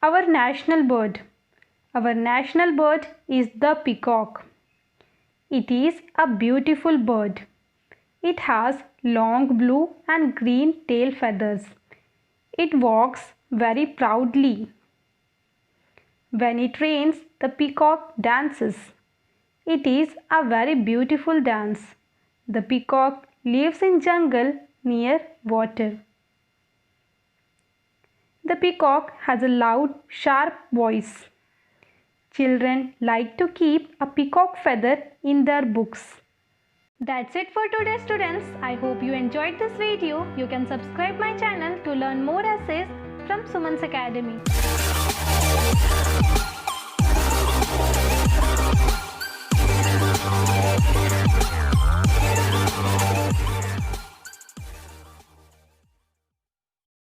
Our national bird. Our national bird is the peacock. It is a beautiful bird. It has long blue and green tail feathers. It walks very proudly. When it rains, the peacock dances. It is a very beautiful dance. The peacock lives in jungle near water. The peacock has a loud, sharp voice. Children like to keep a peacock feather in their books. That's it for today, students. I hope you enjoyed this video. You can subscribe my channel to learn more essays from Suman's Academy.